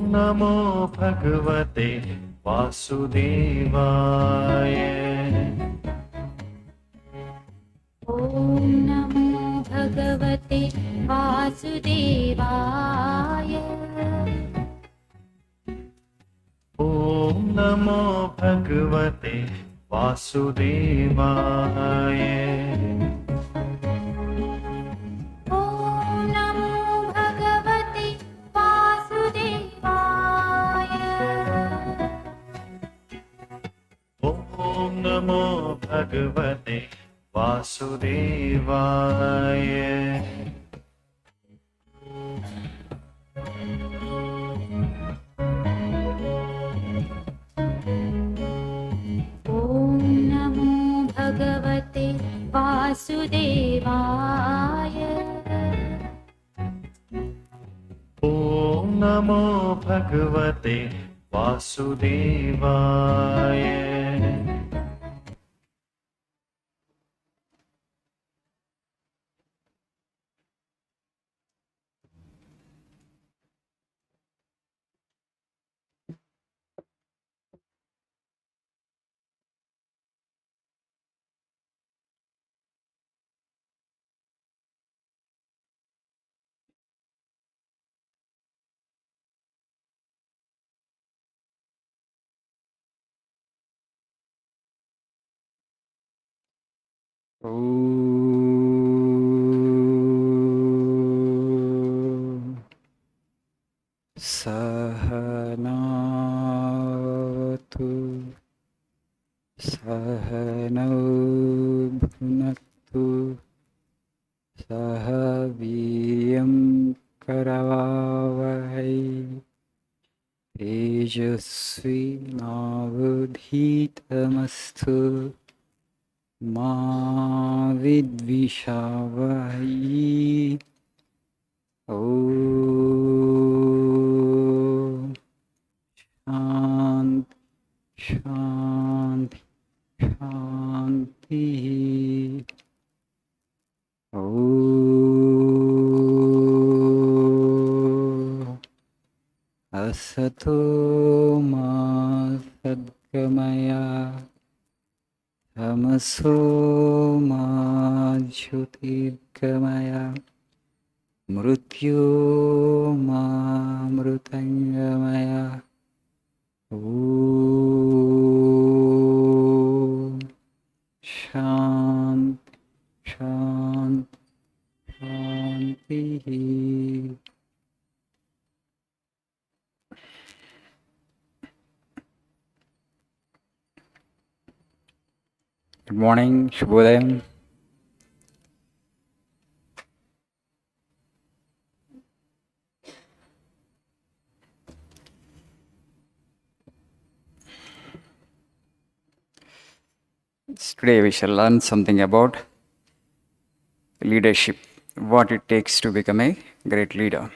नमो भगवते वासुदेवाय। ॐ नमो भगवते वासुदेवाय। ॐ नमो भगवते वासुदेवाय। ॐ नमो भगवते वासुदेवाय। ॐ नमो भगवते वासुदेवाय। ॐ नमो भगवते वासुदेवाय। ॐ नमो भगवते वासुदेवाय। सहनावतु सहनौ भुनक्तु सह वीर्यं करवावहै तेजस्विनावधीतमस्तु मा विद्विषावहै। ॐ शान्ति शान्तिः। ॐ असतो मा सद्गमय तमसो मा ज्योतिर्गमय मृत्योर्मामृतङ्गमय। ॐ शान्ति शान्ति शान्तिः। Good morning, Shubhodayam. Today we shall learn something about leadership, what it takes to become a great leader.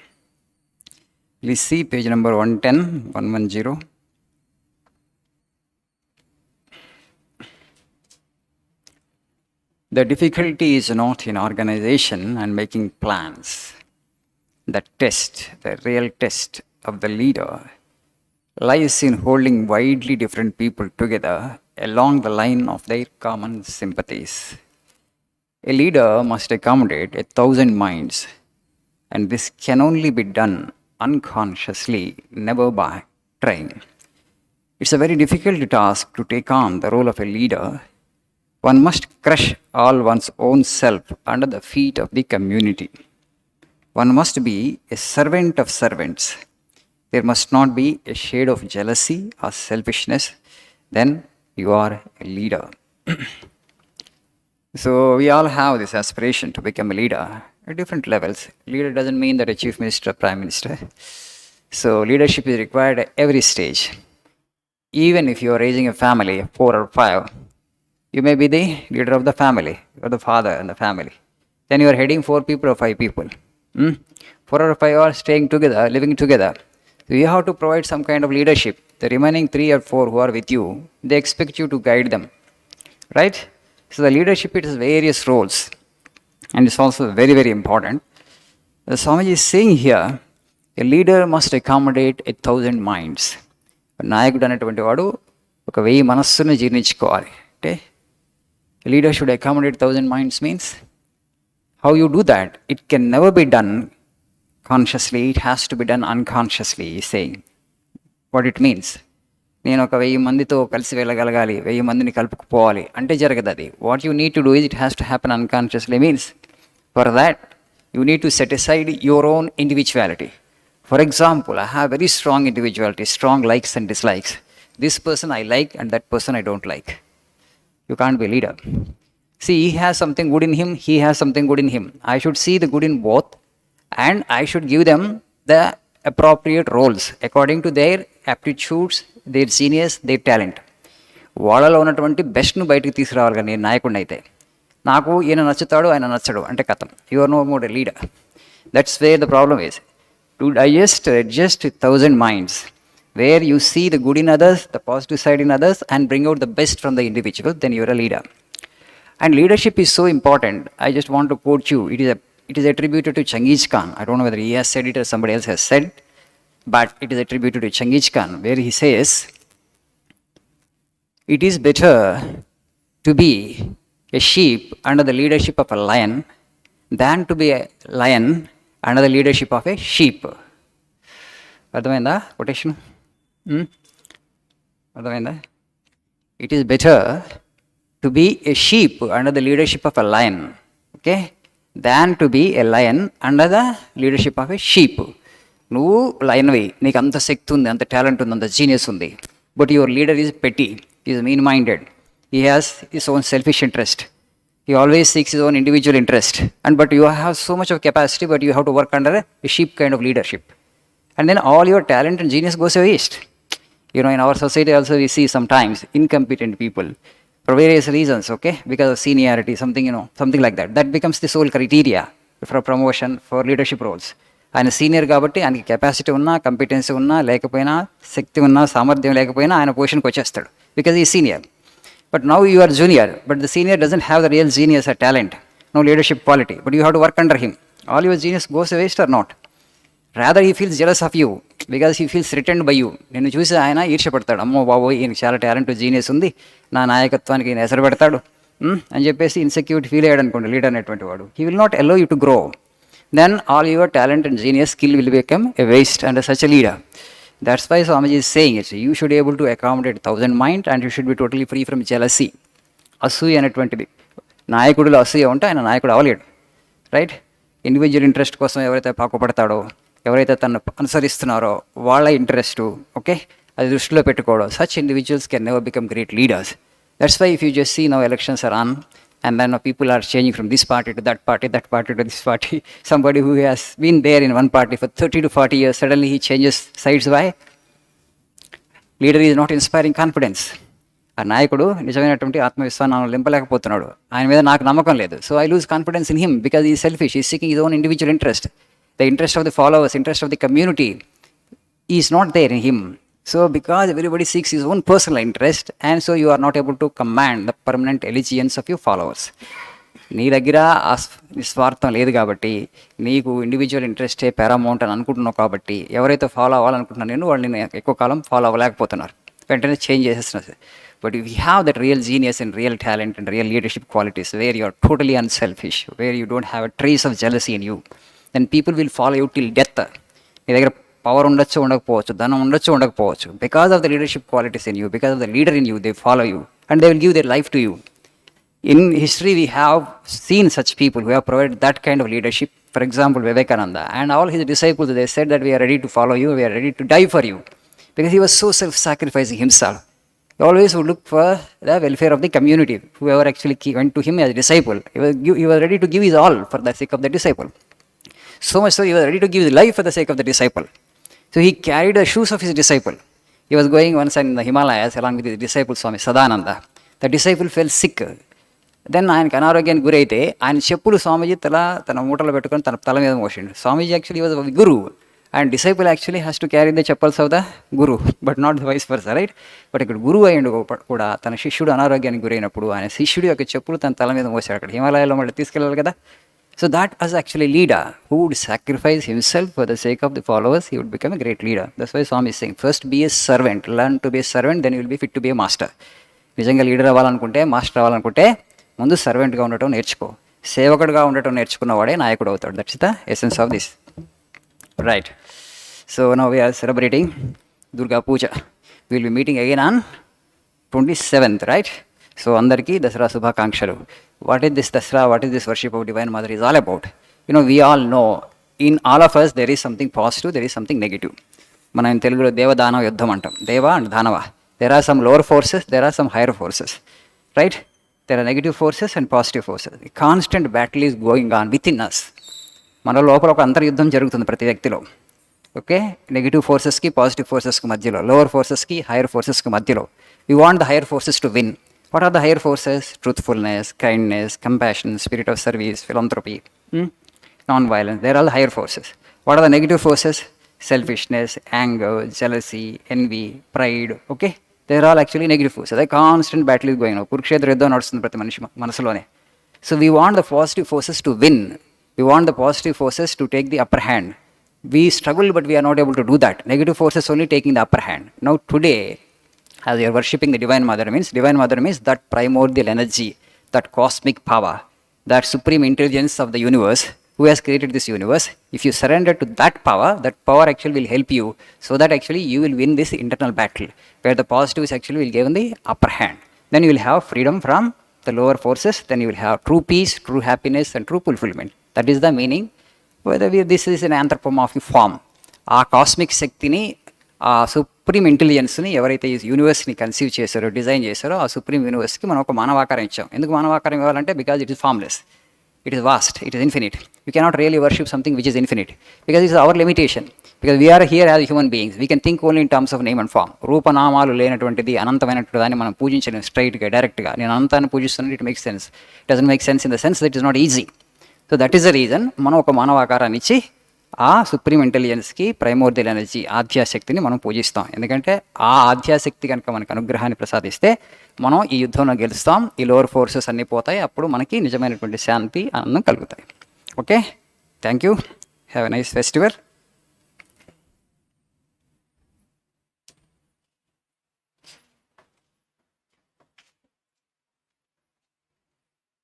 Please see page number 110, 110. The difficulty is not in organization and making plans. The real test of the leader lies in holding widely different people together along the line of their common sympathies. A leader must accommodate 1,000 minds, and this can only be done unconsciously, never by trying. It's a very difficult task to take on the role of a leader. One must crush all one's own self under the feet of the community. One must be a servant of servants. There must not be a shade of jealousy or selfishness. Then you are a leader. So we all have this aspiration to become a leader at different levels. Leader doesn't mean that a chief minister, prime minister. So leadership is required at every stage. Even if you are raising a family of 4 or 5, you may be the leader of the family. You are the father in the family. Then you are heading 4 people or 5 people. 4 or 5 are staying together, living together. So you have to provide some kind of leadership. The remaining 3 or 4 who are with you, they expect you to guide them. Right? So the leadership, it has various roles. And it's also very, very important. The Swamiji is saying here, a leader must accommodate 1,000 minds. నాయకుడు అనేటువంటి వాడు 1,000 మనస్సును జీర్ణించుకోవాలి. అంటే leader should accommodate 1,000 minds means how you do that? It can never be done consciously, it has to be done unconsciously. Saying what it means, నేను 1,000 మందితో కలిసి వెళ్ళగలగాలి, 1000 మందిని కలుపుకుపోవాలి అంటే జరగదు అది. What you need to do is it has to happen unconsciously. Means for that you need to set aside your own individuality. For example, I have very strong individuality, strong likes and dislikes. This person I like and that person I don't like. You can't be a leader. See, he has something good in him, he has something good in him. I should see the good in both and I should give them the appropriate roles according to their aptitudes, their genius, their talent. వాళ్ళలో ఉన్నటువంటి బెస్ట్ను బయటికి తీసుకురావాలి. కానీ నేను నాయకుడిని అయితే నాకు ఈయన నచ్చుతాడు ఆయన నచ్చడు అంటే కథం, you are no more a leader. That's where the problem is. To adjust 1,000 minds, where you see the good in others, the positive side in others, and bring out the best from the individual, then you're a leader. And leadership is so important. I just want to quote you. It is attributed to Genghis Khan. I don't know whether he has said it or somebody else has said, but it is attributed to Genghis Khan, where he says, "It is better to be a sheep under the leadership of a lion than to be a lion under the leadership of a sheep." అర్థమైందా quotation? అర్థమైందా? It is better to be a sheep under the leadership of a lion, okay, than to be a lion under the leadership of a sheep. నువ్వు లయన్వి, నీకు అంత శక్తి ఉంది, అంత talent ఉంది, అంత జీనియస్ ఉంది, బట్ యువర్ లీడర్ ఈజ్ పెట్టి, is mean minded, he has his own selfish interest. He always seeks his own individual interest. But you have so much of capacity, but you have to work under a sheep kind of leadership. And then all your talent and genius goes to waste. You know, in our society also we see sometimes incompetent people for various reasons, okay? Because of seniority, something, you know, something like that. That becomes the sole criteria for promotion, for leadership roles. ఆయన senior కాబట్టి ఆయనకి capacity ఉన్నా, competency ఉన్నా లేకపోయినా, శక్తి ఉన్నా, సామర్థ్యం లేకపోయినా ఆయన పొజిషన్కి వచ్చేస్తాడు బికాజ్ ఈ senior. But now you are junior, but the senior doesn't have the real genius or talent, no leadership quality, but you have to work under him. All your genius goes waste or not? Rather he feels jealous of you because he feels threatened by you. నిన్ను చూసి ఆయన ఈర్ష్యపడతాడు, అమ్మో బాబో ఈయనకి చాలా talent genius ఉంది, నా నాయకత్వానికి ఈయన ఎసరు పెడతాడు అని చెప్పేసి ఇన్సెక్యూరిటీ ఫీల్ అయ్యాడు అనుకోండి లీడర్ అనేటువంటి వాడు. He will not allow you to grow. Then all your talent and genius skill will become a waste under such a leader. That's why Swamiji is saying it. You should be able to accommodate 1,000 mind and you should be totally free from jealousy. అసూయ అనేటువంటిది, నాయకుడిలో అసూయ ఉంటే ఆయన నాయకుడు అవ్వలేడు, right? Individual interest కోసం ఎవరైతే పాకుపడతాడో, ఎవరైతే తను అనుసరిస్తున్నారో వాళ్ళ ఇంట్రెస్టు, ఓకే, అది దృష్టిలో పెట్టుకోవడం, such individuals can never become great leaders. That's why if you just see now elections are on and then people are changing from this party to that party, that party to this party. Somebody who has been there in one party for 30 to 40 years, suddenly he changes sides. Why? Leader is not inspiring confidence. ఆ నాయకుడు నిజమైనటువంటి ఆత్మవిశ్వాసం నింపలేకపోతున్నాడు, ఆయన మీద నాకు నమ్మకం లేదు. So I lose confidence in him because he selfish, he seeking his own individual interest. The interest of the followers, interest of the community is not there in him. So because everybody seeks his own personal interest, and so you are not able to command the permanent allegiance of your followers. నీ దగ్గర నిస్వార్థం లేదు కాబట్టి, నీకు individual ఇంట్రెస్టే Paramount అని అనుకుంటున్నావు కాబట్టి, ఎవరైతే ఫాలో అవ్వాలనుకుంటున్నాను నేను వాళ్ళని ఎక్కువ కాలం ఫాలో అవ్వలేకపోతున్నారు, వెంటనే చేంజ్ చేసేస్తున్నారు. But if you have that real genius and real talent and real leadership qualities where you are totally unselfish, where you don't have a trace of jealousy in you, then people will follow you till death. నీ దగ్గర power ఉండొచ్చు ఉండకపోవచ్చు, ధనం ఉండొచ్చు ఉండకపోవచ్చు, because of the leadership qualities in you, because of the leader in you, they follow you and they will give their life to you. In history we have seen such people who have provided that kind of leadership. For example, Vivekananda and all his disciples, they said that we are ready to follow you, we are ready to die for you, because he was so self-sacrificing himself. He always would look for the welfare of the community. Whoever actually went to him as a disciple, he was ready to give his all for the sake of the disciple. So much so he was ready to give his life for the sake of the disciple. So he carried the shoes of his disciple. He was going once in the Himalayas along with his disciple Swami Sadananda. The disciple fell sick. Then ఆయనకి అనారోగ్యానికి గురైతే ఆయన చెప్పులు స్వామీజీ తన మూటలో పెట్టుకొని తన తల మీద మోసిండు. Swamiji actually was guru and disciple actually has to carry the chappals of the guru, but not the vice versa, right? బట్ ఇక్కడ గురువు అయ్యిండు కూడా తన శిష్యుడు అనారోగ్యానికి గురైనప్పుడు ఆయన శిష్యుడు యొక్క చెప్పులు తన తల మీద మోసాడు. అక్కడ హిమాలయాలో మళ్ళీ తీసుకెళ్ళాలి కదా. So that as actually leader who would sacrifice himself for the sake of the followers, he would become a great leader. That's why Swami is saying, first be a servant, learn to be a servant, then you will be fit to be a master. నిజంగా leader అవ్వాలనుకుంటే, master అవ్వాలనుకుంటే ముందు సర్వెంట్గా ఉండటం నేర్చుకో. సేవకుడుగా ఉండటం నేర్చుకున్నవాడే నాయకుడు అవుతాడు. That's the essence of this. Right. So now we're celebrating Durga Puja. Will be meeting again on 27th, right? So అందరికీ దసరా శుభాకాంక్షలు. What is this Dasara, what is this worship of divine mother is all about? We all know in all of us there is something positive, there is something negative. మనం తెలుగులో దేవదానవ యుద్ధం అంటాం. దేవ and దానవ. There are some lower forces, there are some higher forces, right? There are negative forces and positive forces. The constant battle is going on within us. మన లోపల ఒక అంతర్యుద్ధం జరుగుతుంది ప్రతి వ్యక్తిలో. ఓకే, నెగిటివ్ ఫోర్సెస్కి పాజిటివ్ ఫోర్సెస్కి మధ్యలో, లోవర్ ఫోర్సెస్కి హైయర్ ఫోర్సెస్కి మధ్యలో. We want the higher forces to win. What are the higher forces? Truthfulness, kindness, compassion, spirit of service, philanthropy, non violence. There are the higher forces. What are the negative forces? Selfishness, anger, jealousy, envy, pride. Okay, they are all actually negative force. అదే constant battle is going. Kurukshetra యుద్ధం నడుస్తుంది ప్రతి మనిషి మనసులోనే. So we want the positive forces to win. We want the positive forces to take the upper hand. We struggle but we're not able to do that. Negative forces only taking the upper hand. Now today as you are worshipping the divine mother means that primordial energy, that cosmic power, that supreme intelligence of the universe who has created this universe. If you surrender to that power actually will help you, so that actually you will win this internal battle where the positives actually will give the upper hand. Then you will have freedom from the lower forces. Then you will have true peace, true happiness and true fulfillment. That is the meaning. Whether this is an anthropomorphic form, ఆ cosmic శక్తిని, ఆ supreme ఇంటెలిజెన్స్ని ఎవరైతే ఈ యూనివర్స్ని conceive చేశారో, design చేశారో, ఆ supreme యూనివర్స్కి మనం ఒక మానవాకారం ఇచ్చాం. ఎందుకు మానవాకారం ఇవ్వాలంటే because it is formless, it is vast, it is infinite. You cannot really worship something which is infinite because it's our limitation. Because we are here as human beings, we can think only in terms of name and form. రూపనామాలు లేనటువంటిది, అనంతమైనటువంటి దాన్ని మనం పూజించలేము స్ట్రైట్గా, డైరెక్ట్గా. నేను అనంతాన్ని పూజిస్తున్నాను, it makes sense. It doesn't make sense in the sense that is not easy. So that is the reason మనం ఒక మానవాకారాన్ని ఇచ్చి ఆ సుప్రీం ఇంటెలిజెన్స్కి, ప్రైమోర్డియల్ ఎనర్జీ, ఆధ్యాశక్తిని మనం పూజిస్తాం. ఎందుకంటే ఆ ఆధ్యాశక్తి కనుక మనకు అనుగ్రహాన్ని ప్రసాదిస్తే మనం ఈ యుద్ధంలో గెలుస్తాం. ఈ లోవర్ ఫోర్సెస్ అన్నీ పోతాయి. అప్పుడు మనకి నిజమైనటువంటి శాంతి, ఆనందం కలుగుతాయి. Okay, thank you. Have a nice festival.